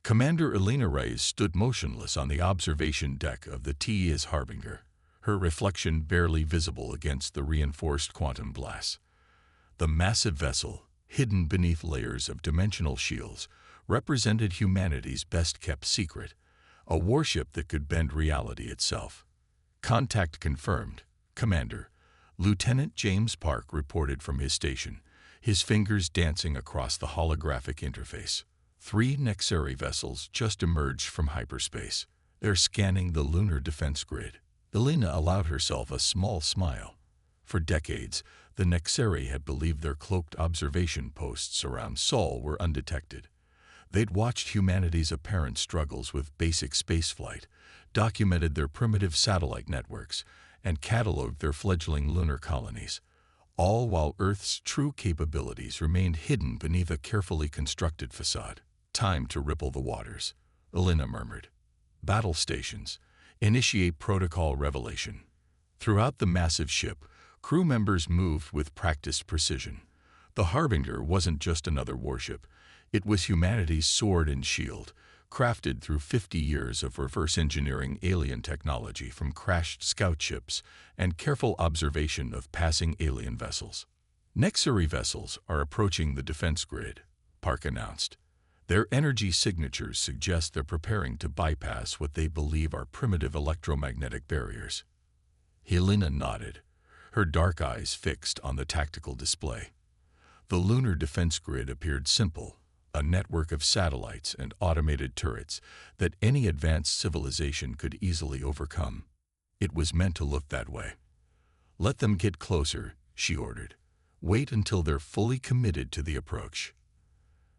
Commander Elena Reyes stood motionless on the observation deck of the TES Harbinger, her reflection barely visible against the reinforced quantum glass. The massive vessel, hidden beneath layers of dimensional shields, represented humanity's best-kept secret, a warship that could bend reality itself. Contact confirmed, Commander. Lieutenant James Park reported from his station, his fingers dancing across the holographic interface. 3 Nexari vessels just emerged from hyperspace. They're scanning the lunar defense grid. Elena allowed herself a small smile. For decades, the Nexari had believed their cloaked observation posts around Sol were undetected. They'd watched humanity's apparent struggles with basic spaceflight, documented their primitive satellite networks, and cataloged their fledgling lunar colonies, all while Earth's true capabilities remained hidden beneath a carefully constructed facade. Time to ripple the waters, Elena murmured. Battle stations. Initiate protocol revelation. Throughout the massive ship, crew members moved with practiced precision. The Harbinger wasn't just another warship. It was humanity's sword and shield, crafted through 50 years of reverse engineering alien technology from crashed scout ships and careful observation of passing alien vessels. Nexari vessels are approaching the defense grid, Park announced. Their energy signatures suggest they're preparing to bypass what they believe are primitive electromagnetic barriers. Helena nodded, her dark eyes fixed on the tactical display. The lunar defense grid appeared simple, a network of satellites and automated turrets that any advanced civilization could easily overcome. It was meant to look that way. Let them get closer, she ordered. Wait until they're fully committed to the approach.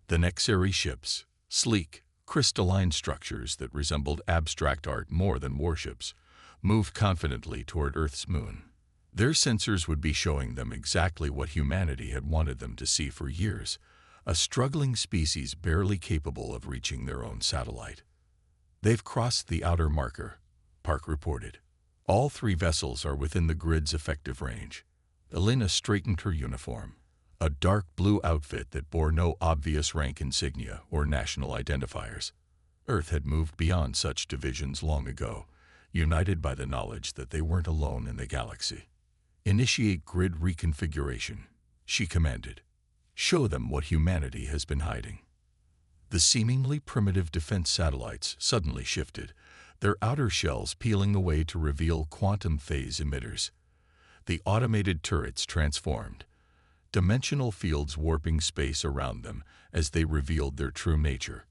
The Nexari ships, sleek, crystalline structures that resembled abstract art more than warships, moved confidently toward Earth's moon. Their sensors would be showing them exactly what humanity had wanted them to see for years, a struggling species barely capable of reaching their own satellite. They've crossed the outer marker, Park reported. All 3 vessels are within the grid's effective range. Elena straightened her uniform, a dark blue outfit that bore no obvious rank insignia or national identifiers. Earth had moved beyond such divisions long ago, united by the knowledge that they weren't alone in the galaxy. Initiate grid reconfiguration, she commanded. Show them what humanity has been hiding. The seemingly primitive defense satellites suddenly shifted, their outer shells peeling away to reveal quantum phase emitters. The automated turrets transformed, dimensional fields warping space around them as they revealed their true nature.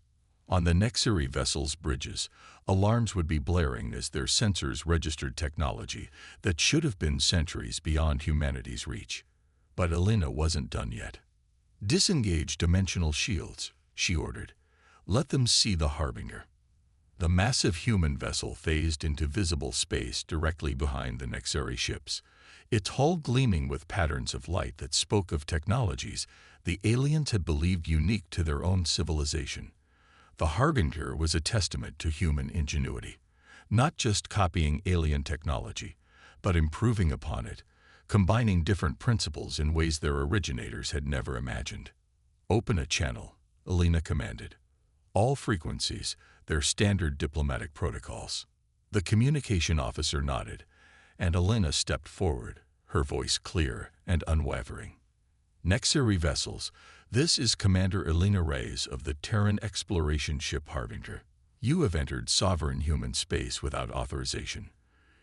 On the Nexari vessel's bridges, alarms would be blaring as their sensors registered technology that should have been centuries beyond humanity's reach. But Elena wasn't done yet. Disengage dimensional shields, she ordered. Let them see the Harbinger. The massive human vessel phased into visible space directly behind the Nexari ships, its hull gleaming with patterns of light that spoke of technologies the aliens had believed unique to their own civilization. The Harbinger was a testament to human ingenuity, not just copying alien technology, but improving upon it, combining different principles in ways their originators had never imagined. Open a channel, Elena commanded. All frequencies, their standard diplomatic protocols. The communication officer nodded, and Elena stepped forward, her voice clear and unwavering. Nexari vessels, this is Commander Elena Reyes of the Terran exploration ship Harbinger. You have entered sovereign human space without authorization.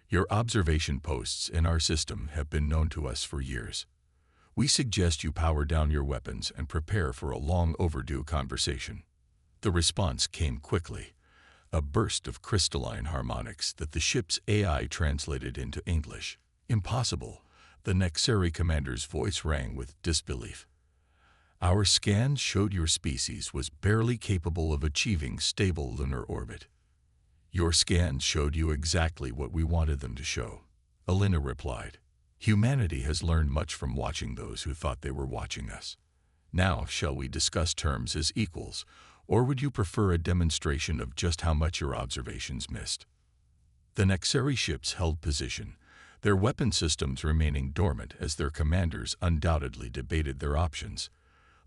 Your observation posts in our system have been known to us for years. We suggest you power down your weapons and prepare for a long overdue conversation. The response came quickly, a burst of crystalline harmonics that the ship's AI translated into English. Impossible, the Nexari commander's voice rang with disbelief. Our scans showed your species was barely capable of achieving stable lunar orbit. Your scans showed you exactly what we wanted them to show, Elena replied. Humanity has learned much from watching those who thought they were watching us. Now, shall we discuss terms as equals, or would you prefer a demonstration of just how much your observations missed? The Nexari ships held position, their weapon systems remaining dormant as their commanders undoubtedly debated their options.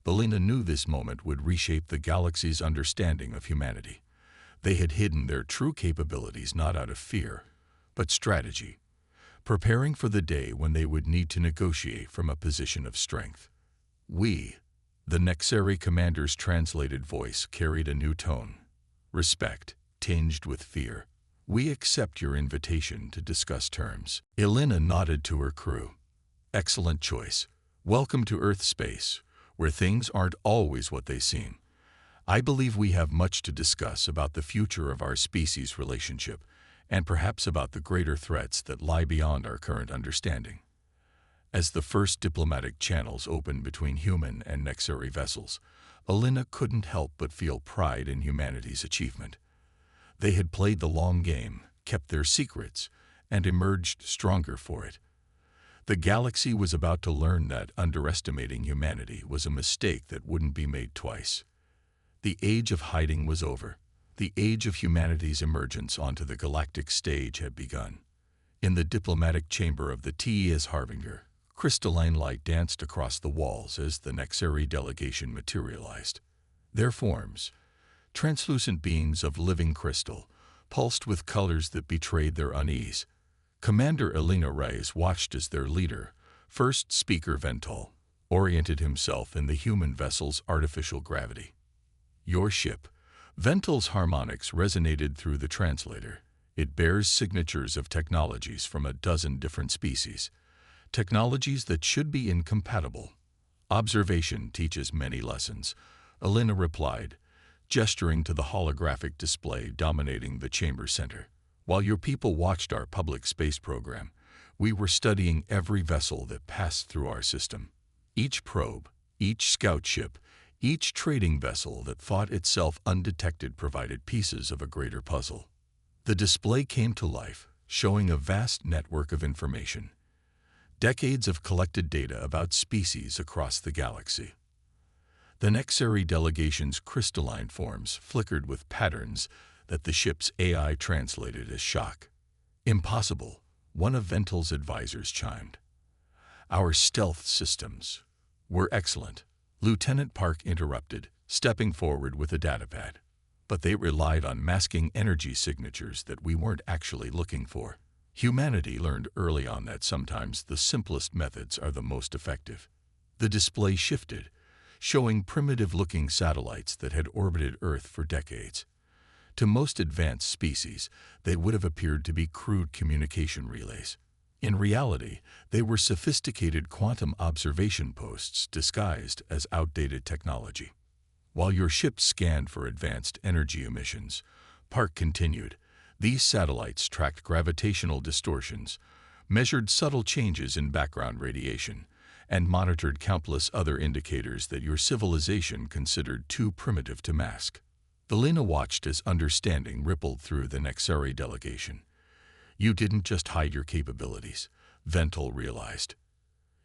Elena knew this moment would reshape the galaxy's understanding of humanity. They had hidden their true capabilities not out of fear, but strategy, preparing for the day when they would need to negotiate from a position of strength. We, the Nexeri commander's translated voice carried a new tone. Respect, tinged with fear. We accept your invitation to discuss terms. Elena nodded to her crew. Excellent choice. Welcome to Earth space, where things aren't always what they seem. I believe we have much to discuss about the future of our species' relationship, and perhaps about the greater threats that lie beyond our current understanding. As the first diplomatic channels opened between human and Nexeri vessels, Elena couldn't help but feel pride in humanity's achievement. They had played the long game, kept their secrets, and emerged stronger for it. The galaxy was about to learn that underestimating humanity was a mistake that wouldn't be made twice. The age of hiding was over. The age of humanity's emergence onto the galactic stage had begun. In the diplomatic chamber of the TES Harbinger, crystalline light danced across the walls as the Nexeri delegation materialized. Their forms, translucent beings of living crystal, pulsed with colors that betrayed their unease. Commander Elena Reyes watched as their leader, first speaker Vental, oriented himself in the human vessel's artificial gravity. Your ship. Vental's harmonics resonated through the translator. It bears signatures of technologies from a dozen different species, technologies that should be incompatible. Observation teaches many lessons, Elena replied, gesturing to the holographic display dominating the chamber center. While your people watched our public space program, we were studying every vessel that passed through our system. Each probe, each scout ship, each trading vessel that thought itself undetected provided pieces of a greater puzzle. The display came to life, showing a vast network of information. Decades of collected data about species across the galaxy. The Nexeri delegation's crystalline forms flickered with patterns that the ship's AI translated as shock. Impossible, one of Vental's advisors chimed. Our stealth systems were excellent, Lieutenant Park interrupted, stepping forward with a datapad. But they relied on masking energy signatures that we weren't actually looking for. Humanity learned early on that sometimes the simplest methods are the most effective. The display shifted, showing primitive-looking satellites that had orbited Earth for decades. To most advanced species, they would have appeared to be crude communication relays. In reality, they were sophisticated quantum observation posts disguised as outdated technology. While your ship scanned for advanced energy emissions, Park continued, these satellites tracked gravitational distortions, measured subtle changes in background radiation, and monitored countless other indicators that your civilization considered too primitive to mask. Elena watched as understanding rippled through the Nexeri delegation. You didn't just hide your capabilities, Vental realized.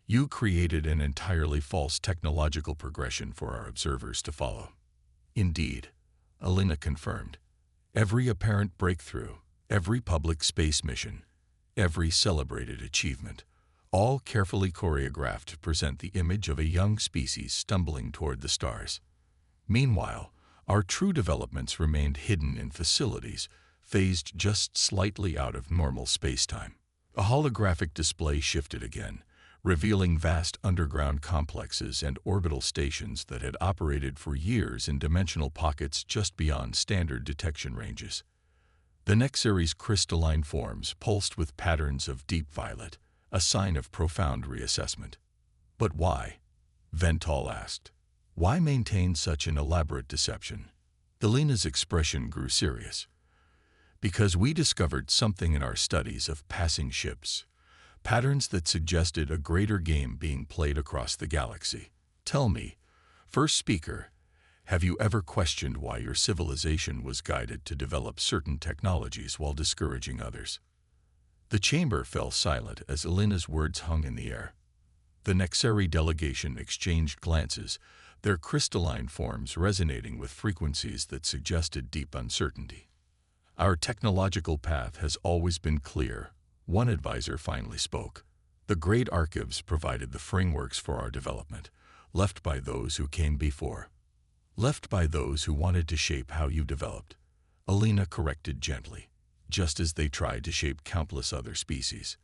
You created an entirely false technological progression for our observers to follow. Indeed, Elena confirmed. Every apparent breakthrough, every public space mission, every celebrated achievement, all carefully choreographed to present the image of a young species stumbling toward the stars. Meanwhile, our true developments remained hidden in facilities, phased just slightly out of normal spacetime. A holographic display shifted again, revealing vast underground complexes and orbital stations that had operated for years in dimensional pockets just beyond standard detection ranges. The Nexeri's crystalline forms pulsed with patterns of deep violet, a sign of profound reassessment. But why? Vental asked. Why maintain such an elaborate deception? Elena's expression grew serious. Because we discovered something in our studies of passing ships, patterns that suggested a greater game being played across the galaxy. Tell me, first speaker, have you ever questioned why your civilization was guided to develop certain technologies while discouraging others? The chamber fell silent as Elena's words hung in the air. The Nexeri delegation exchanged glances, their crystalline forms resonating with frequencies that suggested deep uncertainty. Our technological path has always been clear, one advisor finally spoke. The great archives provided the frameworks for our development, left by those who came before. Left by those who wanted to shape how you developed, Alina corrected gently, just as they tried to shape countless other species.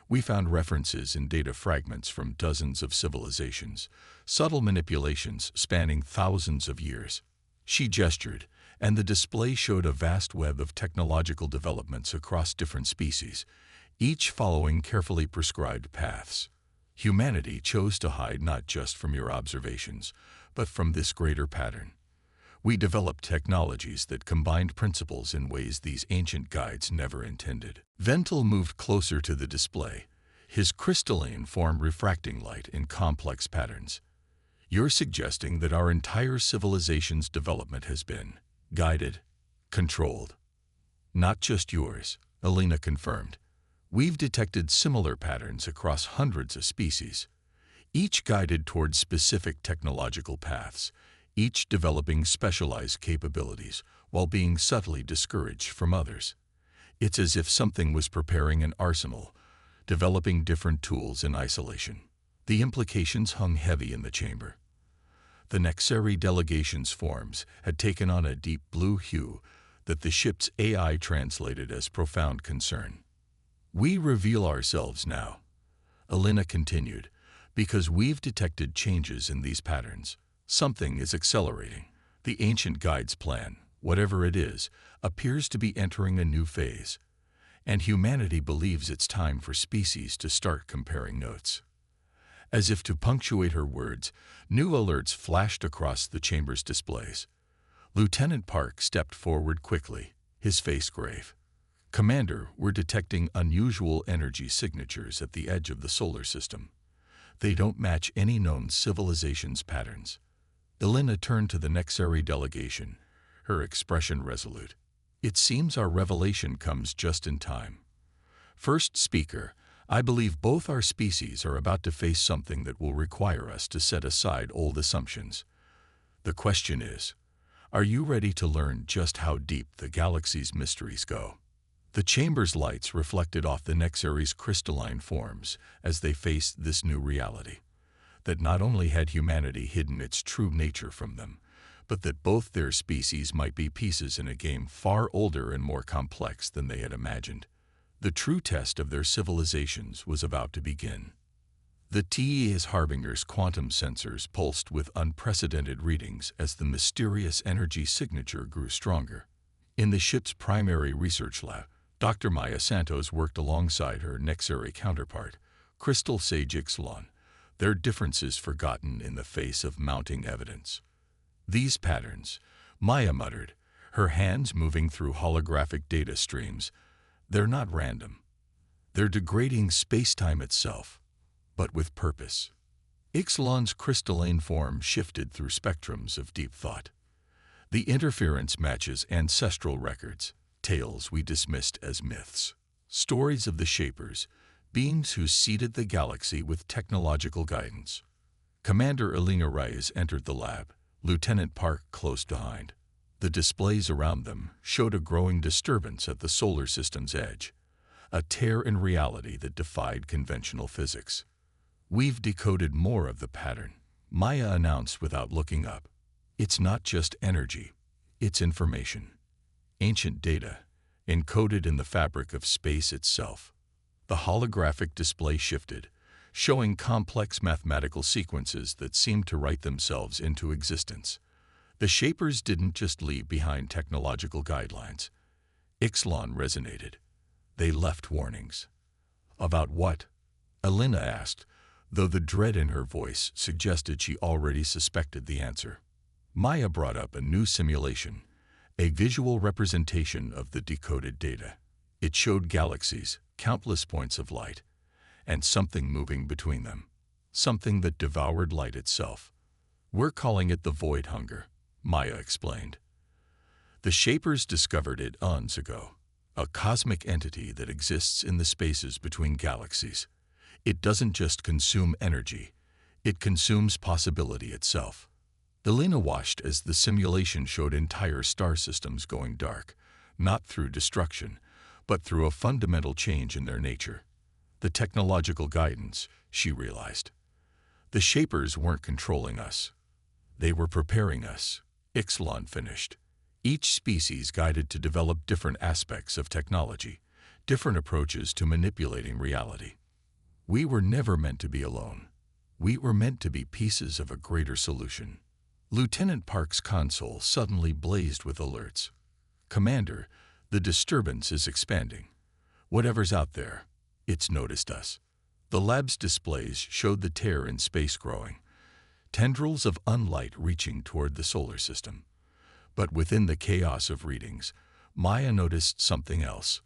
We found references in data fragments from dozens of civilizations, subtle manipulations spanning thousands of years. She gestured, and the display showed a vast web of technological developments across different species, each following carefully prescribed paths. Humanity chose to hide not just from your observations, but from this greater pattern. We developed technologies that combined principles in ways these ancient guides never intended. Ventil moved closer to the display, his crystalline form refracting light in complex patterns. You're suggesting that our entire civilization's development has been guided, controlled. Not just yours, Alina confirmed. We've detected similar patterns across hundreds of species, each guided towards specific technological paths, each developing specialized capabilities while being subtly discouraged from others. It's as if something was preparing an arsenal, developing different tools in isolation. The implications hung heavy in the chamber. The Nexeri delegation's forms had taken on a deep blue hue that the ship's AI translated as profound concern. We reveal ourselves now, Alina continued, because we've detected changes in these patterns. Something is accelerating. The ancient guide's plan, whatever it is, appears to be entering a new phase, and humanity believes it's time for species to start comparing notes. As if to punctuate her words, new alerts flashed across the chamber's displays. Lieutenant Park stepped forward quickly, his face grave. Commander, we're detecting unusual energy signatures at the edge of the solar system. They don't match any known civilization's patterns. Alina turned to the Nexeri delegation, her expression resolute. It seems our revelation comes just in time. First speaker, I believe both our species are about to face something that will require us to set aside old assumptions. The question is, are you ready to learn just how deep the galaxy's mysteries go? The chamber's lights reflected off the Nexeri's crystalline forms as they faced this new reality, that not only had humanity hidden its true nature from them, but that both their species might be pieces in a game far older and more complex than they had imagined. The true test of their civilizations was about to begin. The TE's Harbinger's quantum sensors pulsed with unprecedented readings as the mysterious energy signature grew stronger. In the ship's primary research lab, Dr. Maya Santos worked alongside her Nexeri counterpart, Crystal Sage Ixalan, their differences forgotten in the face of mounting evidence. These patterns, Maya muttered, her hands moving through holographic data streams, they're not random. They're degrading space-time itself, but with purpose. Ixalan's crystalline form shifted through spectrums of deep thought. The interference matches ancestral records, tales we dismissed as myths. Stories of the Shapers, beings who seeded the galaxy with technological guidance. Commander Alina Reyes entered the lab, Lieutenant Park close behind. The displays around them showed a growing disturbance at the solar system's edge, a tear in reality that defied conventional physics. We've decoded more of the pattern, Maya announced without looking up. It's not just energy, it's information. Ancient data, encoded in the fabric of space itself. The holographic display shifted, showing complex mathematical sequences that seemed to write themselves into existence. The Shapers didn't just leave behind technological guidelines. Ixalan resonated. They left warnings. About what? Alina asked, though the dread in her voice suggested she already suspected the answer. Maya brought up a new simulation, a visual representation of the decoded data. It showed galaxies, countless points of light, and something moving between them, something that devoured light itself. We're calling it the void hunger, Maya explained. The Shapers discovered it eons ago, a cosmic entity that exists in the spaces between galaxies. It doesn't just consume energy, it consumes possibility itself. Alina watched as the simulation showed entire star systems going dark, not through destruction, but through a fundamental change in their nature. The technological guidance, she realized. The Shapers weren't controlling us. They were preparing us, Ixalan finished. Each species guided to develop different aspects of technology, different approaches to manipulating reality. We were never meant to be alone. We were meant to be pieces of a greater solution. Lieutenant Park's console suddenly blazed with alerts. Commander, the disturbance is expanding. Whatever's out there, it's noticed us. The lab's displays showed the tear in space growing, tendrils of unlight reaching toward the solar system. But within the chaos of readings, Maya noticed something else.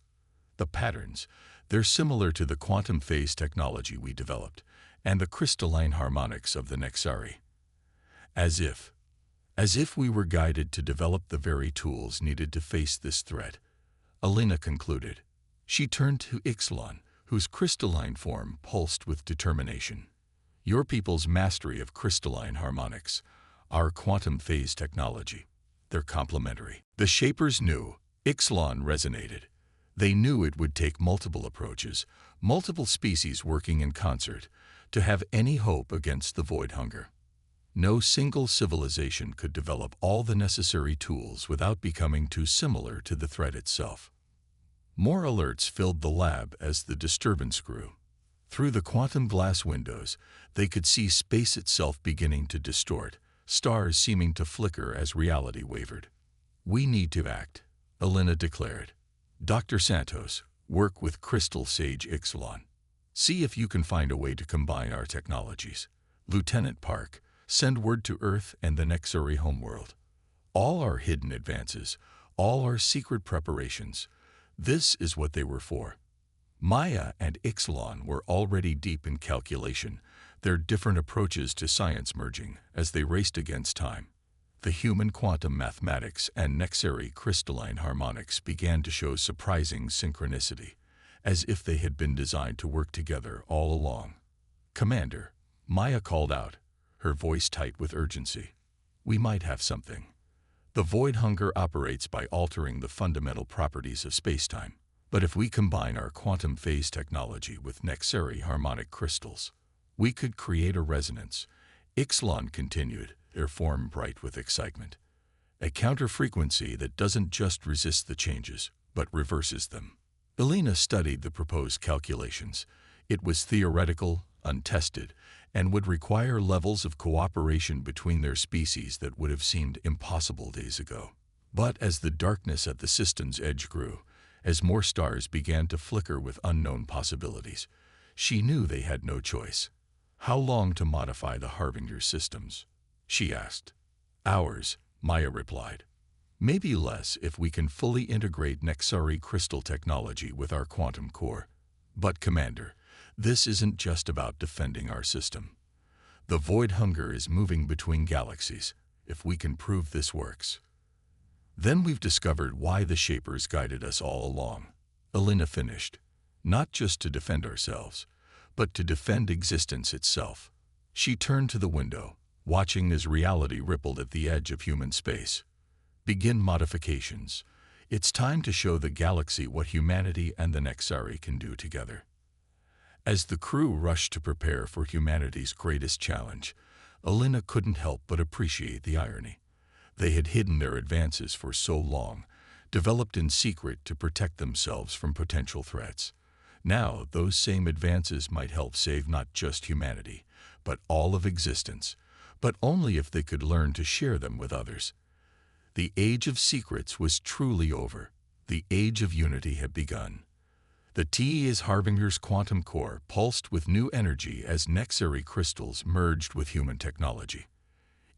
The patterns, they're similar to the quantum phase technology we developed, and the crystalline harmonics of the Nexari. As if we were guided to develop the very tools needed to face this threat, Alina concluded. She turned to Ixalan, whose crystalline form pulsed with determination. Your people's mastery of crystalline harmonics, our quantum phase technology, they're complementary. The Shapers knew. Ixalan resonated. They knew it would take multiple approaches, multiple species working in concert, to have any hope against the void hunger. No single civilization could develop all the necessary tools without becoming too similar to the threat itself. More alerts filled the lab as the disturbance grew. Through the quantum glass windows, they could see space itself beginning to distort, stars seeming to flicker as reality wavered. We need to act, Alina declared. Dr. Santos, work with Crystal Sage Ixalan. See if you can find a way to combine our technologies. Lieutenant Park, send word to Earth and the Nexari homeworld. All our hidden advances, all our secret preparations, this is what they were for. Maya and Ixalan were already deep in calculation, their different approaches to science merging as they raced against time. The human quantum mathematics and Nexari crystalline harmonics began to show surprising synchronicity, as if they had been designed to work together all along. Commander, Maya called out, her voice tight with urgency. We might have something. The void hunger operates by altering the fundamental properties of spacetime. But if we combine our quantum phase technology with Nexari harmonic crystals, we could create a resonance. Ixalan continued, her form bright with excitement. A counter-frequency that doesn't just resist the changes, but reverses them. Alina studied the proposed calculations. It was theoretical, untested, and would require levels of cooperation between their species that would have seemed impossible days ago. But as the darkness at the system's edge grew, as more stars began to flicker with unknown possibilities, she knew they had no choice. How long to modify the Harbinger systems? She asked. Hours, Maya replied. Maybe less if we can fully integrate Nexari crystal technology with our quantum core. But Commander, this isn't just about defending our system. The void hunger is moving between galaxies. If we can prove this works, then we've discovered why the Shapers guided us all along. Alina finished. Not just to defend ourselves, but to defend existence itself. She turned to the window, watching as reality rippled at the edge of human space. Begin modifications. It's time to show the galaxy what humanity and the Nexari can do together. As the crew rushed to prepare for humanity's greatest challenge, Alina couldn't help but appreciate the irony. They had hidden their advances for so long, developed in secret to protect themselves from potential threats. Now, those same advances might help save not just humanity, but all of existence, but only if they could learn to share them with others. The age of secrets was truly over. The age of unity had begun. The TE's Harbinger's quantum core pulsed with new energy as Nexari crystals merged with human technology.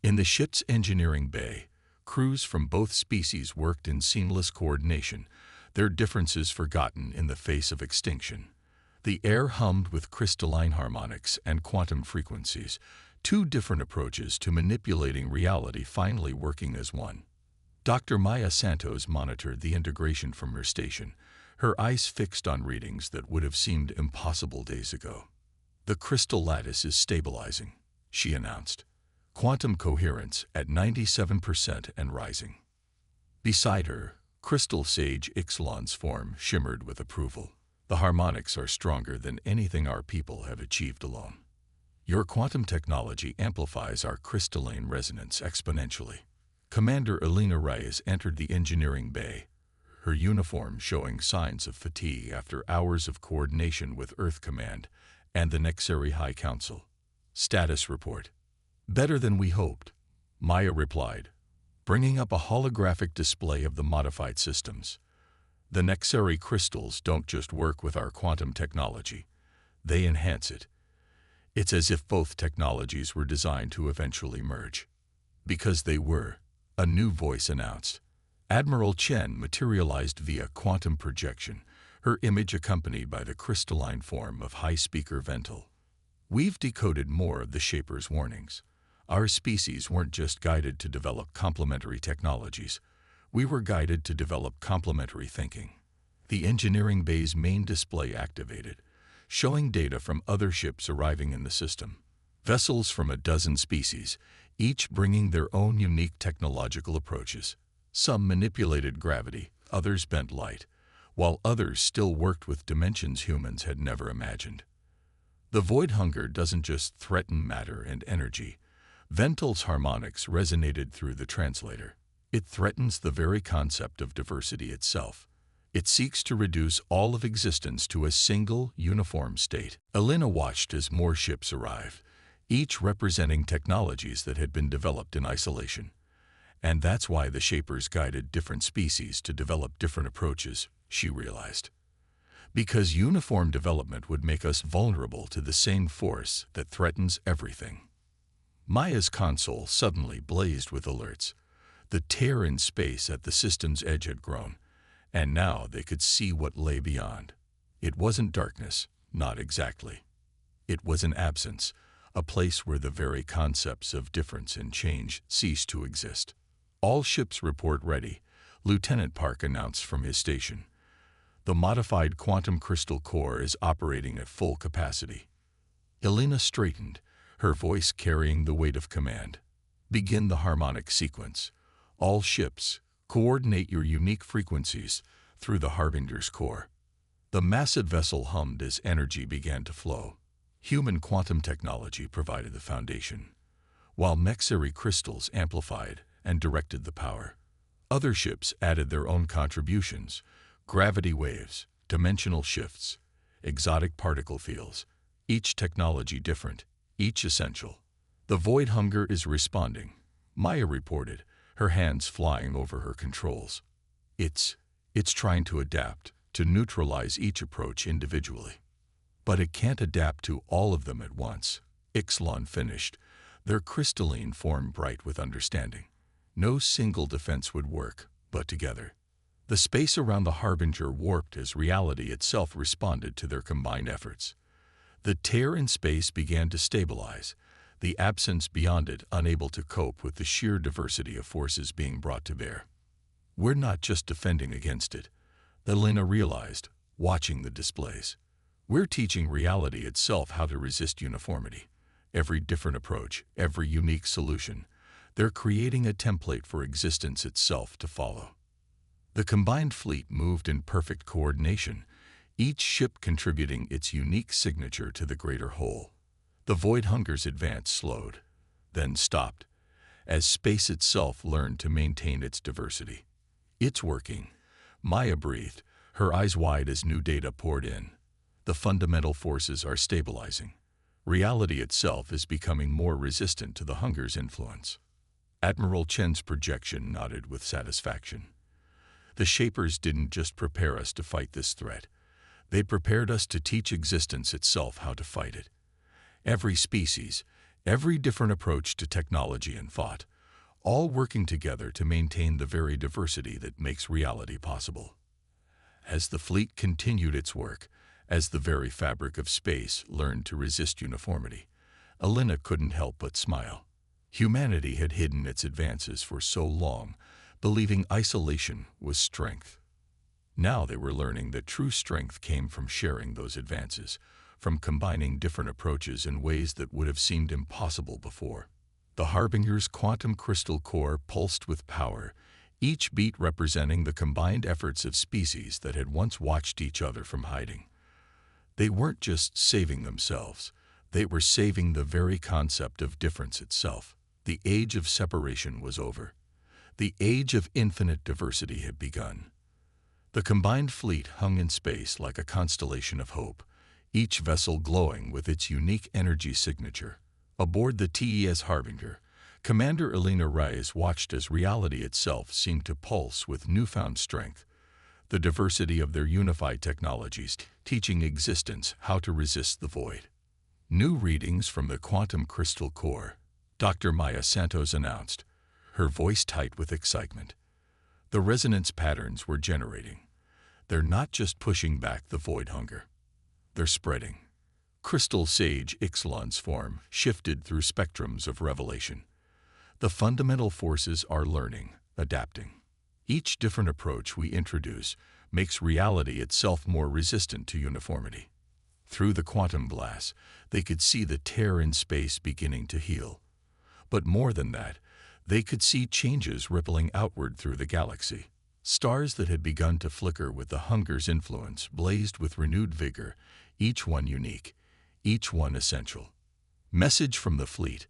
In the ship's engineering bay, crews from both species worked in seamless coordination, their differences forgotten in the face of extinction. The air hummed with crystalline harmonics and quantum frequencies, two different approaches to manipulating reality finally working as one. Dr. Maya Santos monitored the integration from her station, her eyes fixed on readings that would have seemed impossible days ago. The crystal lattice is stabilizing, she announced. Quantum coherence at 97% and rising. Beside her, Crystal Sage Ixalan's form shimmered with approval. The harmonics are stronger than anything our people have achieved alone. Your quantum technology amplifies our crystalline resonance exponentially. Commander Elena Reyes entered the engineering bay, her uniform showing signs of fatigue after hours of coordination with Earth Command and the Nexari High Council. Status report. Better than we hoped, Maya replied, bringing up a holographic display of the modified systems. The Nexari crystals don't just work with our quantum technology, they enhance it. It's as if both technologies were designed to eventually merge. Because they were, a new voice announced. Admiral Chen materialized via quantum projection, her image accompanied by the crystalline form of High Speaker Ventil. We've decoded more of the Shaper's warnings. Our species weren't just guided to develop complementary technologies. We were guided to develop complementary thinking. The engineering bay's main display activated, showing data from other ships arriving in the system. Vessels from a dozen species, each bringing their own unique technological approaches. Some manipulated gravity, others bent light, while others still worked with dimensions humans had never imagined. The void hunger doesn't just threaten matter and energy. Ventil's harmonics resonated through the translator. It threatens the very concept of diversity itself. It seeks to reduce all of existence to a single, uniform state. Elena watched as more ships arrived, each representing technologies that had been developed in isolation. And that's why the Shapers guided different species to develop different approaches, she realized. Because uniform development would make us vulnerable to the same force that threatens everything. Maya's console suddenly blazed with alerts. The tear in space at the system's edge had grown, and now they could see what lay beyond. It wasn't darkness, not exactly. It was an absence, a place where the very concepts of difference and change ceased to exist. All ships report ready, Lieutenant Park announced from his station. The modified quantum crystal core is operating at full capacity. Elena straightened, her voice carrying the weight of command. Begin the harmonic sequence. All ships, coordinate your unique frequencies through the Harbinger's core. The massive vessel hummed as energy began to flow. Human quantum technology provided the foundation, while Nexari crystals amplified and directed the power. Other ships added their own contributions: gravity waves, dimensional shifts, exotic particle fields, each technology different, each essential. The void hunger is responding, Maya reported, her hands flying over her controls. It's trying to adapt, to neutralize each approach individually. But it can't adapt to all of them at once, Ixalan finished, their crystalline form bright with understanding. No single defense would work, but together. The space around the Harbinger warped as reality itself responded to their combined efforts. The tear in space began to stabilize, the absence beyond it unable to cope with the sheer diversity of forces being brought to bear. We're not just defending against it, Elena realized, watching the displays. We're teaching reality itself how to resist uniformity. Every different approach, every unique solution, they're creating a template for existence itself to follow. The combined fleet moved in perfect coordination, each ship contributing its unique signature to the greater whole. The void hunger's advance slowed, then stopped, as space itself learned to maintain its diversity. It's working, Maya breathed, her eyes wide as new data poured in. The fundamental forces are stabilizing. Reality itself is becoming more resistant to the hunger's influence. Admiral Chen's projection nodded with satisfaction. The Shapers didn't just prepare us to fight this threat. They prepared us to teach existence itself how to fight it. Every species, every different approach to technology and thought, all working together to maintain the very diversity that makes reality possible. As the fleet continued its work, as the very fabric of space learned to resist uniformity, Elena couldn't help but smile. Humanity had hidden its advances for so long, believing isolation was strength. Now they were learning that true strength came from sharing those advances, from combining different approaches in ways that would have seemed impossible before. The Harbinger's quantum crystal core pulsed with power, each beat representing the combined efforts of species that had once watched each other from hiding. They weren't just saving themselves, They were saving the very concept of difference itself. The age of separation was over. The age of infinite diversity had begun. The combined fleet hung in space like a constellation of hope, each vessel glowing with its unique energy signature. Aboard the TES Harbinger, Commander Elena Reyes watched as reality itself seemed to pulse with newfound strength, the diversity of their unified technologies teaching existence how to resist the void. New readings from the quantum crystal core, Dr. Maya Santos announced, her voice tight with excitement. The resonance patterns were generating. They're not just pushing back the void hunger. They're spreading. Crystal Sage Ixalan's form shifted through spectrums of revelation. The fundamental forces are learning, adapting. Each different approach we introduce makes reality itself more resistant to uniformity. Through the quantum glass, they could see the tear in space beginning to heal. But more than that, they could see changes rippling outward through the galaxy. Stars that had begun to flicker with the hunger's influence blazed with renewed vigor, each one unique, each one essential. Message from the fleet,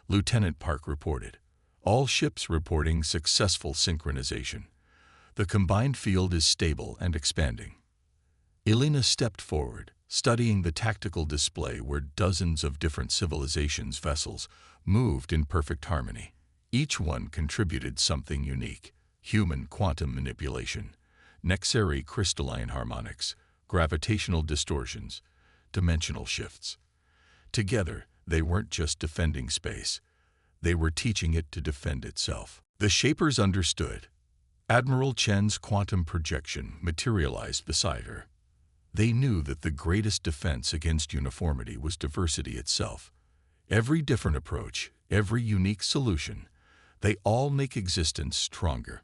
Lieutenant Park reported. All ships reporting successful synchronization. The combined field is stable and expanding. Elena stepped forward, studying the tactical display where dozens of different civilizations' vessels moved in perfect harmony. Each one contributed something unique: human quantum manipulation, Nexari crystalline harmonics, gravitational distortions, dimensional shifts. Together, they weren't just defending space. They were teaching it to defend itself. The Shapers understood. Admiral Chen's quantum projection materialized beside her. They knew that the greatest defense against uniformity was diversity itself. Every different approach, every unique solution, they all make existence stronger.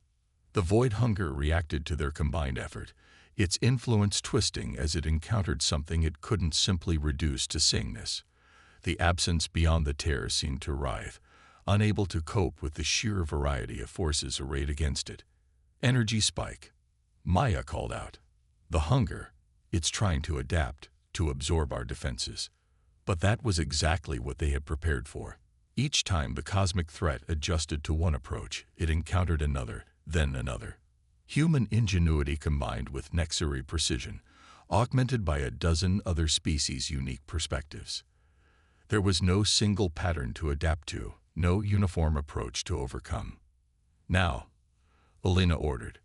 The void hunger reacted to their combined effort, its influence twisting as it encountered something it couldn't simply reduce to sameness. The absence beyond the tear seemed to writhe, unable to cope with the sheer variety of forces arrayed against it. Energy spike. Maya called out. The hunger, it's trying to adapt, to absorb our defenses. But that was exactly what they had prepared for. Each time the cosmic threat adjusted to one approach, it encountered another, then another. Human ingenuity combined with Nexari precision, augmented by a dozen other species' unique perspectives. There was no single pattern to adapt to, no uniform approach to overcome. Now, Elena ordered,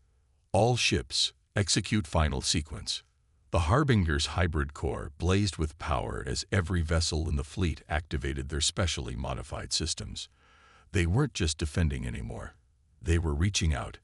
all ships, execute final sequence. The Harbinger's hybrid core blazed with power as every vessel in the fleet activated their specially modified systems. They weren't just defending anymore. They were reaching out,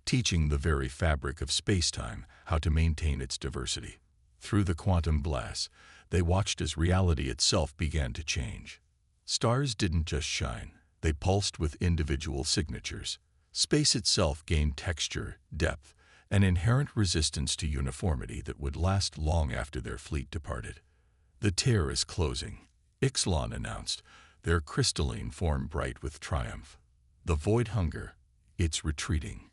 teaching the very fabric of space-time how to maintain its diversity. Through the quantum glass, they watched as reality itself began to change. Stars didn't just shine, they pulsed with individual signatures. Space itself gained texture, depth, an inherent resistance to uniformity that would last long after their fleet departed. The tear is closing, Ixalan announced, their crystalline form bright with triumph. The void hunger, it's retreating.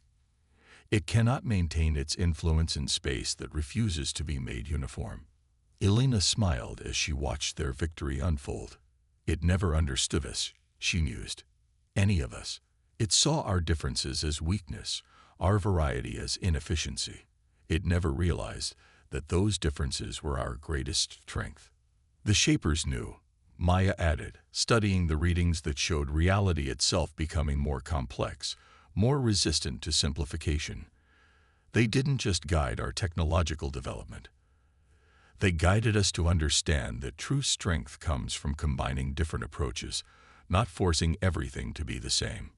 It cannot maintain its influence in space that refuses to be made uniform. Elena smiled as she watched their victory unfold. It never understood us, she mused. Any of us. It saw our differences as weakness, our variety as inefficiency. It never realized that those differences were our greatest strength. The Shapers knew, Maya added, studying the readings that showed reality itself becoming more complex, more resistant to simplification. They didn't just guide our technological development. They guided us to understand that true strength comes from combining different approaches, not forcing everything to be the same.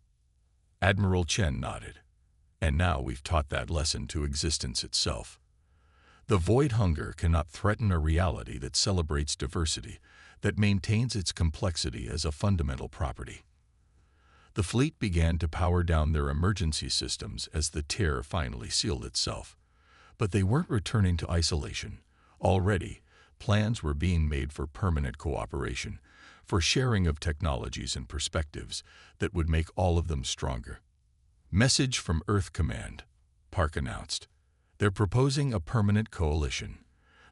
Admiral Chen nodded. And now we've taught that lesson to existence itself. The void hunger cannot threaten a reality that celebrates diversity, that maintains its complexity as a fundamental property. The fleet began to power down their emergency systems as the tear finally sealed itself. But they weren't returning to isolation. Already, plans were being made for permanent cooperation, for sharing of technologies and perspectives that would make all of them stronger. Message from Earth Command, Park announced. They're proposing a permanent coalition,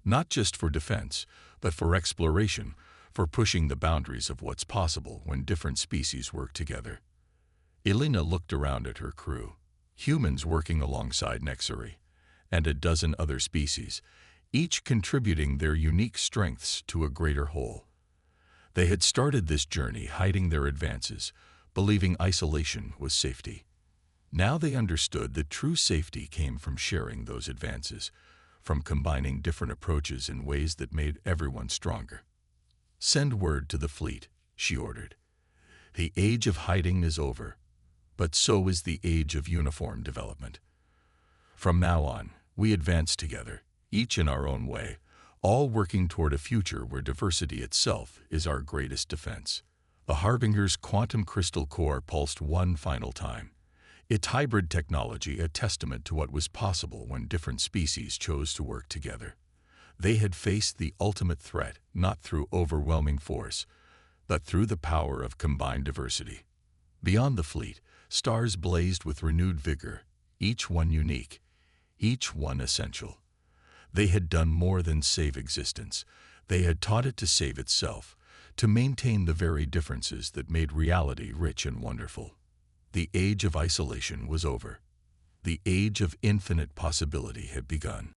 not just for defense, but for exploration, for pushing the boundaries of what's possible when different species work together. Elena looked around at her crew, humans working alongside Nexari, and a dozen other species, each contributing their unique strengths to a greater whole. They had started this journey hiding their advances, believing isolation was safety. Now they understood that true safety came from sharing those advances, from combining different approaches in ways that made everyone stronger. "Send word to the fleet," she ordered. "The age of hiding is over, but so is the age of uniform development. From now on, we advance together, each in our own way, all working toward a future where diversity itself is our greatest defense." The Harbinger's quantum crystal core pulsed one final time, its hybrid technology a testament to what was possible when different species chose to work together. They had faced the ultimate threat not through overwhelming force, but through the power of combined diversity. Beyond the fleet, stars blazed with renewed vigor, each one unique, each one essential. They had done more than save existence. They had taught it to save itself, to maintain the very differences that made reality rich and wonderful. The age of isolation was over. The age of infinite possibility had begun.